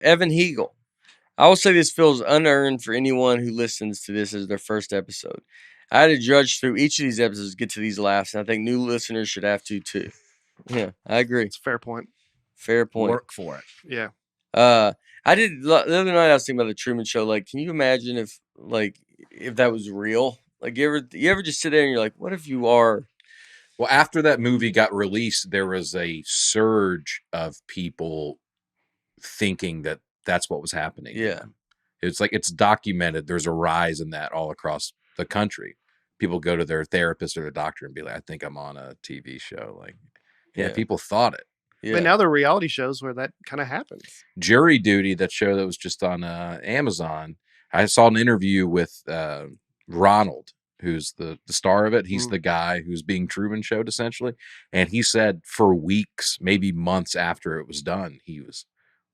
Evan Hegel. I will say this feels unearned for anyone who listens to this as their first episode. I had to judge through each of these episodes to get to these laughs, and I think new listeners should have to too. Yeah, I agree. It's a fair point. Fair point. Work for it. Yeah. I did the other night. I was thinking about the Truman Show. Like, can you imagine if that was real? Like, you ever just sit there and you're like, what if you are? Well, after that movie got released, there was a surge of people thinking that that's what was happening. Yeah. It's like, it's documented. There's a rise in that all across the country. People go to their therapist or their doctor and be like, I think I'm on a TV show. Like, yeah. People thought it. Yeah. But now there are reality shows where that kind of happens. Jury Duty, that show that was just on Amazon. I saw an interview with Ronald, who's the star of it. He's the guy who's being Truman Showed, essentially. And he said for weeks, maybe months after it was done, he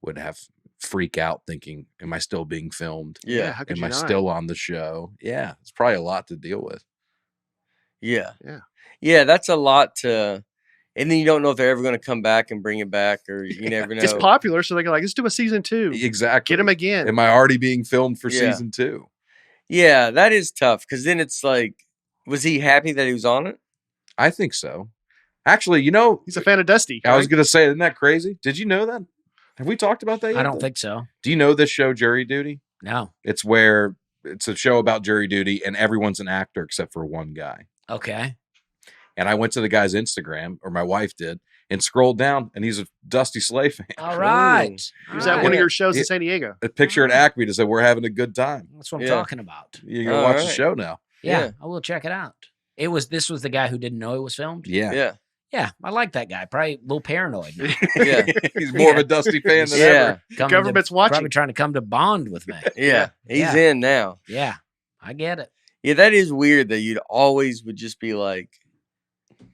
would have freak out thinking, am I still being filmed? Yeah. How could Am you I not? still on the show? Yeah. It's probably a lot to deal with. Yeah. Yeah. Yeah, that's a lot to. And then you don't know if they're ever going to come back and bring it back, or you never know. It's popular, so they go like, let's do a season 2. Exactly. Get him again. Am I already being filmed for season 2? Yeah, that is tough, because then it's like, was he happy that he was on it? I think so. Actually, he's a fan of Dusty. I was going to say, isn't that crazy? Did you know that? Have we talked about that yet? I don't think so. Do you know this show, Jury Duty? No. It's a show about jury duty, and everyone's an actor except for one guy. Okay. And I went to the guy's Instagram, or my wife did, and scrolled down, and he's a Dusty Slay fan. All right. He was at one of your shows in San Diego. A picture at Acme to say, we're having a good time. That's what I'm talking about. You're going to watch the show now. Yeah, I will check it out. This was the guy who didn't know it was filmed? Yeah. Yeah. Yeah, I like that guy. Probably a little paranoid now. Yeah. He's more of a Dusty fan than ever. Government's watching. Probably trying to come to bond with me. Yeah. He's in now. Yeah, I get it. Yeah, that is weird that you'd always would just be like,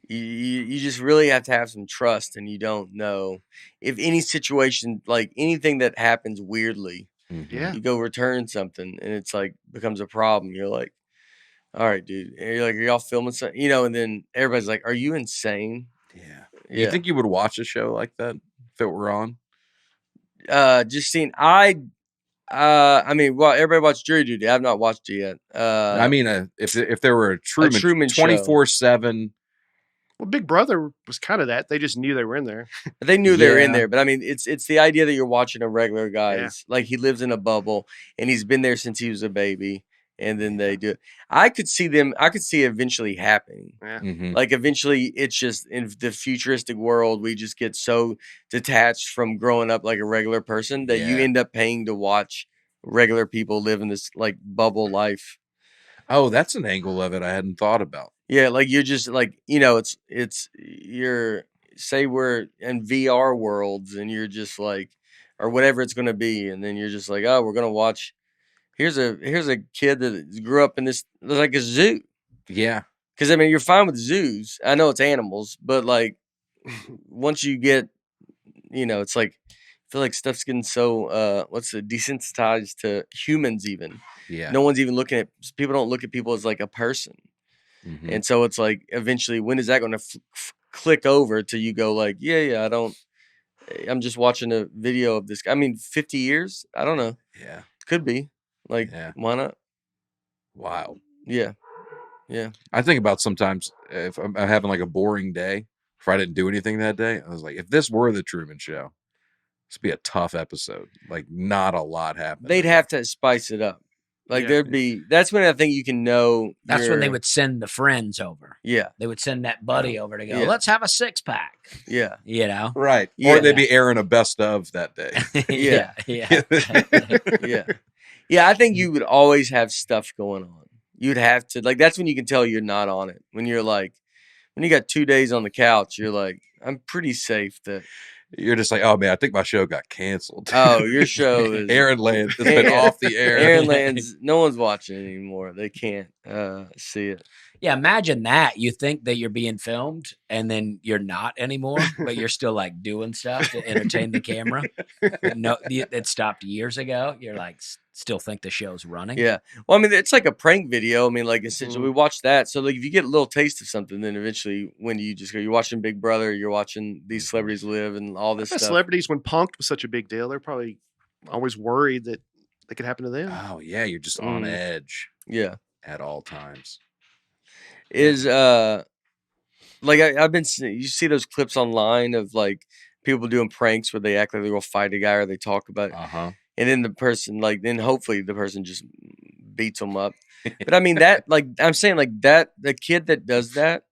you just really have to have some trust, and you don't know if any situation, like anything that happens weirdly, you go return something and it's like becomes a problem. You're like, all right, dude. And you're like, are y'all filming something? And then everybody's like, are you insane? Yeah. Yeah. You think you would watch a show like that if it were on? Just seeing, I mean, well, everybody watched Jury Duty. I've not watched it yet. I mean, if there were a Truman Show. 24/7. Well, Big Brother was kind of that. They just knew they were in there. They knew they were in there, but I mean, it's the idea that you're watching a regular guy. Like, he lives in a bubble, and he's been there since he was a baby, and then they do it. I could see it eventually happening. Yeah. Mm-hmm. Like, eventually, it's just in the futuristic world, we just get so detached from growing up like a regular person that you end up paying to watch regular people live in this like bubble life. Oh, that's an angle of it I hadn't thought about. Yeah, like you're just like, say we're in VR worlds, and you're just like, or whatever it's gonna be, and then you're just like, oh, we're gonna watch. Here's a kid that grew up in this like a zoo. Yeah, because I mean, you're fine with zoos. I know it's animals, but like once you get, it's like I feel like stuff's getting so desensitized to humans. Even no one's even people don't look at people as like a person. Mm-hmm. And so it's like, eventually, when is that going to click over to you go like, I'm just watching a video of this. I mean, 50 years? I don't know. Yeah. Could be. Like, why not? Wow. Yeah. Yeah. I think about sometimes if I'm having like a boring day, if I didn't do anything that day, I was like, if this were the Truman Show, this would be a tough episode. Like, not a lot happening. They'd have to spice it up. Like, that's when I think you can know. That's when they would send the friends over. Yeah. They would send that buddy over to go, let's have a 6-pack. Yeah. Right. Or they'd be airing a best of that day. Yeah. Yeah. I think you would always have stuff going on. You'd have to, like, that's when you can tell you're not on it. When you're like, when you got 2 days on the couch, you're like, I'm pretty safe that. You're just like, oh man, I think my show got canceled. Oh, your show is Aaron Lands has been off the air. Aaron Lands, no one's watching it anymore. They can't see it. Yeah, imagine that. You think that you're being filmed, and then you're not anymore, but you're still like doing stuff to entertain the camera. No, it stopped years ago. You're like, still think the show's running. Yeah. Well, I mean, it's like a prank video. I mean, like, essentially, we watched that. So, like, if you get a little taste of something, then eventually, when you just go, you're watching Big Brother, you're watching these celebrities live and all this stuff. Celebrities, when Punk'd was such a big deal, they're probably always worried that it could happen to them. Oh yeah, you're just on edge Yeah. at all times. Is like I've been you see those clips online of like people doing pranks where they act like they're gonna fight a guy or they talk about it, and then the person then hopefully the person just beats them up. But I mean that like I'm saying like that the kid that does that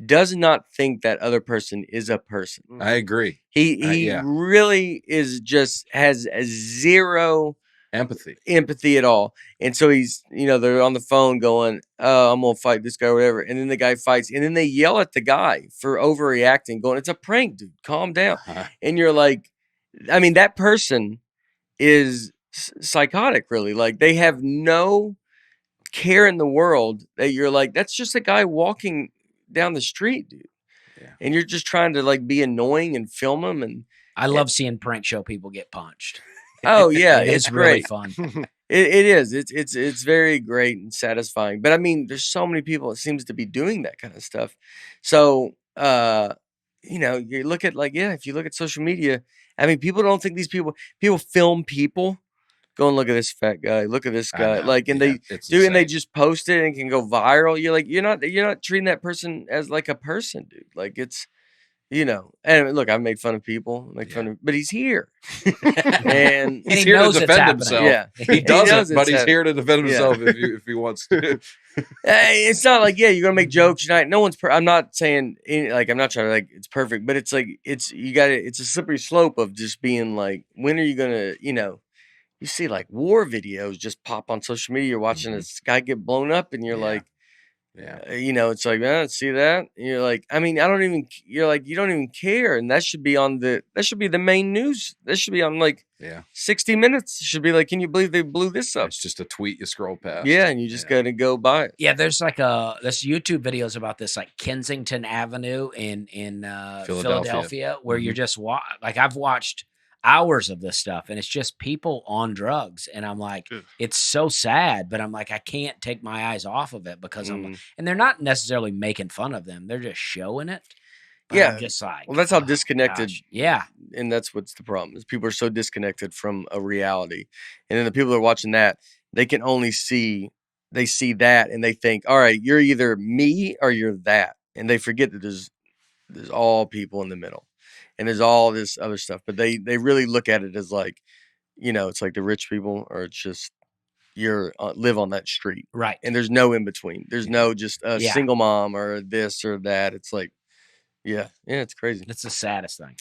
does not think that other person is a person. I agree. He Yeah. really is just has a zero empathy at all. And so he's, they're on the phone going, I'm going to fight this guy or whatever. And then the guy fights. And then they yell at the guy for overreacting, going, it's a prank, dude. Calm down. And you're like, I mean, that person is psychotic, really. Like, they have no care in the world that you're like, that's just a guy walking down the street, dude. Yeah. And you're just trying to, like, be annoying and film them. And I love seeing prank show people get punched. Oh yeah, it's great. Really fun. It is. It's very great and satisfying. But I mean, there's so many people that seems to be doing that kind of stuff. So you look at if you look at social media, I mean, people don't think these people film people. Go and look at this fat guy. Look at this guy. They do, and they just post it and it can go viral. You're like, you're not treating that person as like a person, dude. Like it's. And look, I've made fun of people, but he's here, and he's here to defend himself. Yeah, he doesn't, but he's here to defend himself if he wants to. It's not like you're gonna make jokes. No one's. I'm not saying I'm not trying to it's perfect, but it's like it's a slippery slope of just being like, when are you gonna you see like war videos just pop on social media. You're watching this guy get blown up, and you're like. Yeah, it's like, see that? And you're like, I mean, you're like, you don't even care. And that should be the main news. That should be on 60 Minutes. It should be like, can you believe they blew this up? It's just a tweet you scroll past. Yeah. And you just got to go by it. Yeah. There's this YouTube videos about this, like Kensington Avenue in Philadelphia where you're just I've watched hours of this stuff and it's just people on drugs, and I'm like, it's so sad, but I'm like, I can't take my eyes off of it because and they're not necessarily making fun of them, they're just showing it. But I'm just like, well, that's how disconnected. Gosh. Yeah, and that's what's the problem is people are so disconnected from a reality, and then the people that are watching that, they can only see that and they think, all right, you're either me or you're that, and they forget that there's all people in the middle. And there's all this other stuff, but they really look at it as like, it's like the rich people, or it's just you're live on that street, right? And there's no in between. There's no just a single mom or this or that. It's like, yeah, it's crazy. It's the saddest thing.